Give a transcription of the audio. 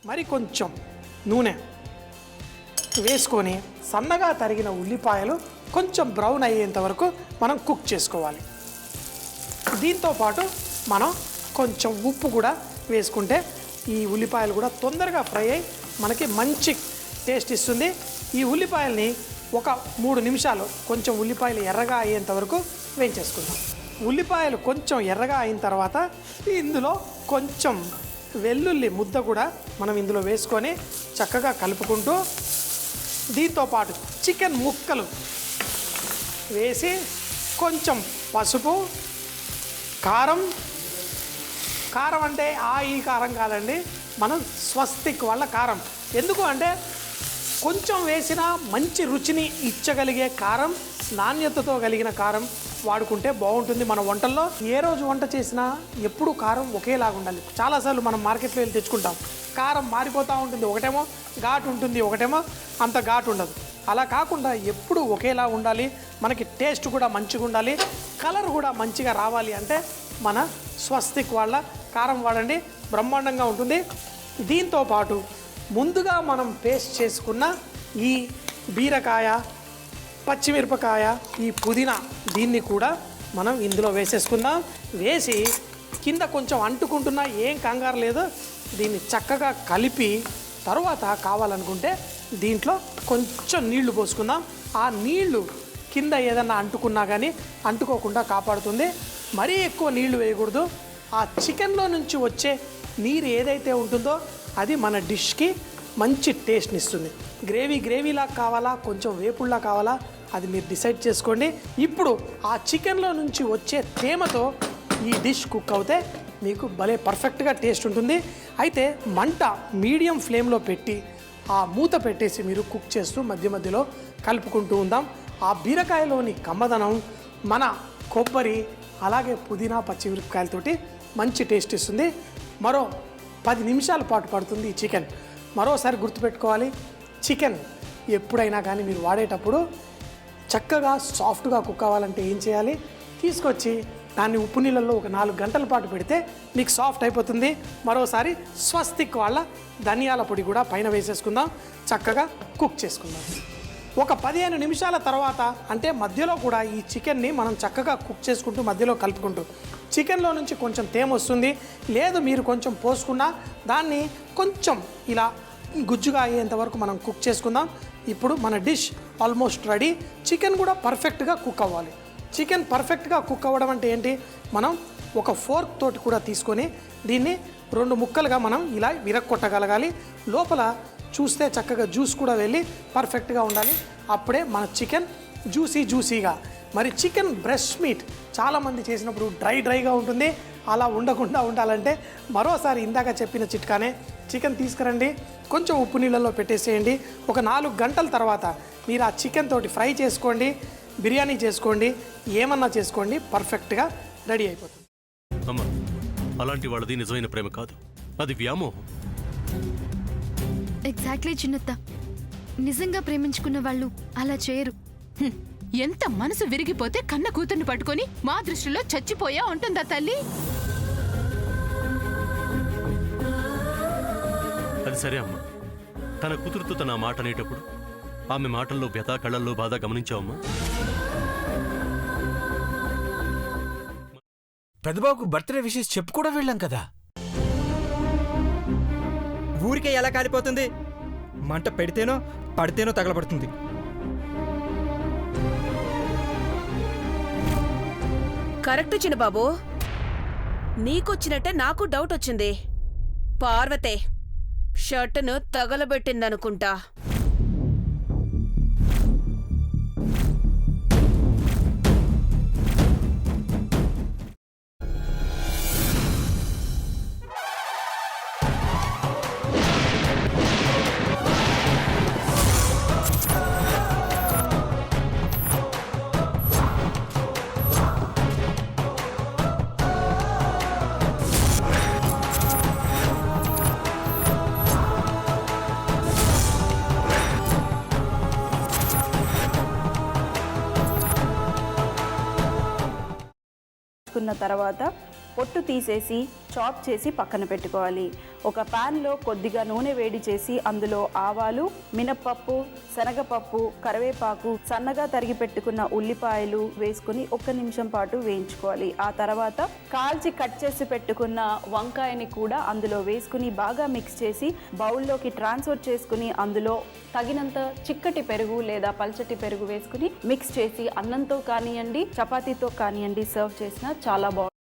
మరి కొంచెం నూనె వేసుకొని సన్నగా తరిగిన ఉల్లిపాయలు కొంచెం బ్రౌన్ అయ్యేంత వరకు మనం కుక్ చేసుకోవాలి. దీంతో పాటు మనం కొంచెం ఉప్పు కూడా వేసుకుంటే ఈ ఉల్లిపాయలు కూడా తొందరగా ఫ్రై అయ్యి మనకి మంచి టేస్ట్ ఇస్తుంది. ఈ ఉల్లిపాయల్ని ఒక 3 నిమిషాలు కొంచెం ఉల్లిపాయలు ఎర్రగా అయ్యేంత వరకు వేయించేసుకుందాం. ఉల్లిపాయలు కొంచెం ఎర్రగా అయిన తర్వాత ఇందులో కొంచెం వెల్లుల్లి ముద్ద కూడా మనం ఇందులో వేసుకొని చక్కగా కలుపుకుంటూ దీంతోపాటు చికెన్ ముక్కలు వేసి కొంచెం పసుపు, కారం అంటే ఈ కారం కాదండి, మనం స్వస్తిక్ వాళ్ళ కారం. ఎందుకు అంటే కొంచెం వేసిన మంచి రుచిని ఇచ్చగలిగే కారం, నాణ్యతతో కలిగిన కారం వాడుకుంటే బాగుంటుంది. మన వంటల్లో ఏ రోజు వంట చేసినా ఎప్పుడూ కారం ఒకేలాగా ఉండాలి. చాలాసార్లు మనం మార్కెట్లో వెళ్ళి తెచ్చుకుంటాం, కారం మారిపోతూ ఉంటుంది. ఒకటేమో ఘాటు ఉంటుంది, ఒకటేమో అంత ఘాటు ఉండదు. అలా కాకుండా ఎప్పుడు ఒకేలా ఉండాలి, మనకి టేస్ట్ కూడా మంచిగా ఉండాలి, కలర్ కూడా మంచిగా రావాలి అంటే మన స్వస్తిక్ వాళ్ళ కారం వాడండి, బ్రహ్మాండంగా ఉంటుంది. దీంతో పాటు ముందుగా మనం పేస్ట్ చేసుకున్న ఈ బీరకాయ, పచ్చిమిరపకాయ, ఈ పుదీనా దీన్ని కూడా మనం ఇందులో వేసేసుకుందాం. వేసి కింద కొంచెం అంటుకుంటున్నా ఏం కంగారు లేదు, దీన్ని చక్కగా కలిపి తర్వాత కావాలనుకుంటే దీంట్లో కొంచెం నీళ్లు పోసుకుందాం. ఆ నీళ్లు కింద ఏదన్నా అంటుకున్నా కానీ అంటుకోకుండా కాపాడుతుంది. మరీ ఎక్కువ నీళ్లు వేయకూడదు. ఆ చికెన్లో నుంచి వచ్చే నీరు ఏదైతే ఉంటుందో అది మన డిష్కి మంచి టేస్ట్ని ఇస్తుంది. గ్రేవీలా కావాలా, కొంచెం వేపుల్లా కావాలా, అది మీరు డిసైడ్ చేసుకోండి. ఇప్పుడు ఆ చికెన్లో నుంచి వచ్చే తేమతో ఈ డిష్ కుక్ అవుతే మీకు భలే పర్ఫెక్ట్గా టేస్ట్ ఉంటుంది. అయితే మంట మీడియం ఫ్లేమ్లో పెట్టి ఆ మూత పెట్టేసి మీరు కుక్ చేస్తూ మధ్య మధ్యలో కలుపుకుంటూ ఉందాం. ఆ బీరకాయలోని కమ్మదనం మన కొబ్బరి అలాగే పుదీనా, పచ్చిమిరపకాయలతోటి మంచి టేస్ట్ ఇస్తుంది. మరో 10 నిమిషాల పాటు పడుతుంది ఈ చికెన్. మరోసారి గుర్తుపెట్టుకోవాలి, చికెన్ ఎప్పుడైనా కానీ మీరు వాడేటప్పుడు చక్కగా సాఫ్ట్గా కుక్ అవ్వాలంటే ఏం చేయాలి, తీసుకొచ్చి దాన్ని ఉప్పు నీళ్ళల్లో ఒక 4 గంటల పాటు పెడితే మీకు సాఫ్ట్ అయిపోతుంది. మరోసారి స్వస్తిక్ వాళ్ళ ధనియాల పొడి కూడా పైన వేసేసుకుందాం, చక్కగా కుక్ చేసుకుందాం. ఒక 15 నిమిషాల తర్వాత అంటే మధ్యలో కూడా ఈ చికెన్ని మనం చక్కగా కుక్ చేసుకుంటూ మధ్యలో కలుపుకుంటూ చికెన్లో నుంచి కొంచెం తేమ వస్తుంది. లేదు మీరు కొంచెం పోసుకున్నా దాన్ని కొంచెం ఇలా గుజ్జుగా అయ్యేంత వరకు మనం కుక్ చేసుకుందాం. ఇప్పుడు మన డిష్ ఆల్మోస్ట్ రెడీ. చికెన్ కూడా పర్ఫెక్ట్గా కుక్ అవ్వాలి. చికెన్ పర్ఫెక్ట్గా కుక్ అవ్వడం అంటే ఏంటి, మనం ఒక ఫోర్క్ తోటి కూడా తీసుకొని దీన్ని 2 ముక్కలుగా మనం ఇలా విరక్కొట్టగలగాలి. లోపల చూస్తే చక్కగా జ్యూస్ కూడా వెళ్ళి పర్ఫెక్ట్గా ఉండాలి. అప్పుడే మన చికెన్ జ్యూసీగా. మరి చికెన్ బ్రెస్ట్ మీట్ చాలామంది చేసినప్పుడు డ్రైగా ఉంటుంది. అలా ఉండకుండా ఉండాలంటే మరోసారి ఇందాక చెప్పిన చిట్కానే, చికెన్ తీసుకురండి, కొంచెం ఉప్పు నీళ్ళల్లో పెట్టేసేయండి. ఒక 4 గంటల తర్వాత మీరు ఆ చికెన్ తోటి ఫ్రై చేసుకోండి, బిర్యానీ చేసుకోండి, ఏమన్నా చేసుకోండి, పర్ఫెక్ట్గా రెడీ అయిపోతుంది. అమ్మ, అలాంటి వాళ్ళది నిజమైన ప్రేమ కాదు, అది వ్యామోహం. ఎగ్జాక్ట్లీ చిన్నత్త, నిజంగా ప్రేమించుకున్న వాళ్ళు అలా చేయరు. ఎంత మనసు విరిగిపోతే కన్న కూతుర్ని పట్టుకొని మా దృష్టిలో చచ్చిపోయా ఉంటుందా తల్లి? అది సరే అమ్మా, తన కూతురుతో తన మాట అనేటప్పుడు ఆమె మాటల్లో వ్యథ, కళ్ళల్లో బాధ గమనించావమ్మా? పెద్దబాబుకు బర్త్డే విషెస్ చెప్పు కూడా వెళ్ళాం కదా. ఊరికే ఎలా కాలిపోతుంది? మంట పెడితేనో పడితేనో తగలబడుతుంది. కరెక్ట్ చిన్నబాబు, నీకొచ్చినట్టే నాకు డౌట్ వచ్చింది. పార్వతే షర్టును తగలబెట్టిందనుకుంటా. తర్వాత పొట్టు తీసేసి చాప్ చేసి పక్కన పెట్టుకోవాలి. ఒక ప్యాన్లో కొద్దిగా నూనె వేడి చేసి అందులో ఆవాలు, మినప్పప్పు, శనగపప్పు, కరివేపాకు, సన్నగా తరిగి పెట్టుకున్న ఉల్లిపాయలు వేసుకుని 1 నిమిషం పాటు వేయించుకోవాలి. ఆ తర్వాత కాల్చి కట్ చేసి పెట్టుకున్న వంకాయని కూడా అందులో వేసుకుని బాగా మిక్స్ చేసి బౌల్లోకి ట్రాన్స్ఫర్ చేసుకుని అందులో తగినంత చిక్కటి పెరుగు లేదా పల్చటి పెరుగు వేసుకుని మిక్స్ చేసి అన్నంతో కానివ్వండి, చపాతీతో కానివ్వండి సర్వ్ చేసినా చాలా బాగుంటుంది.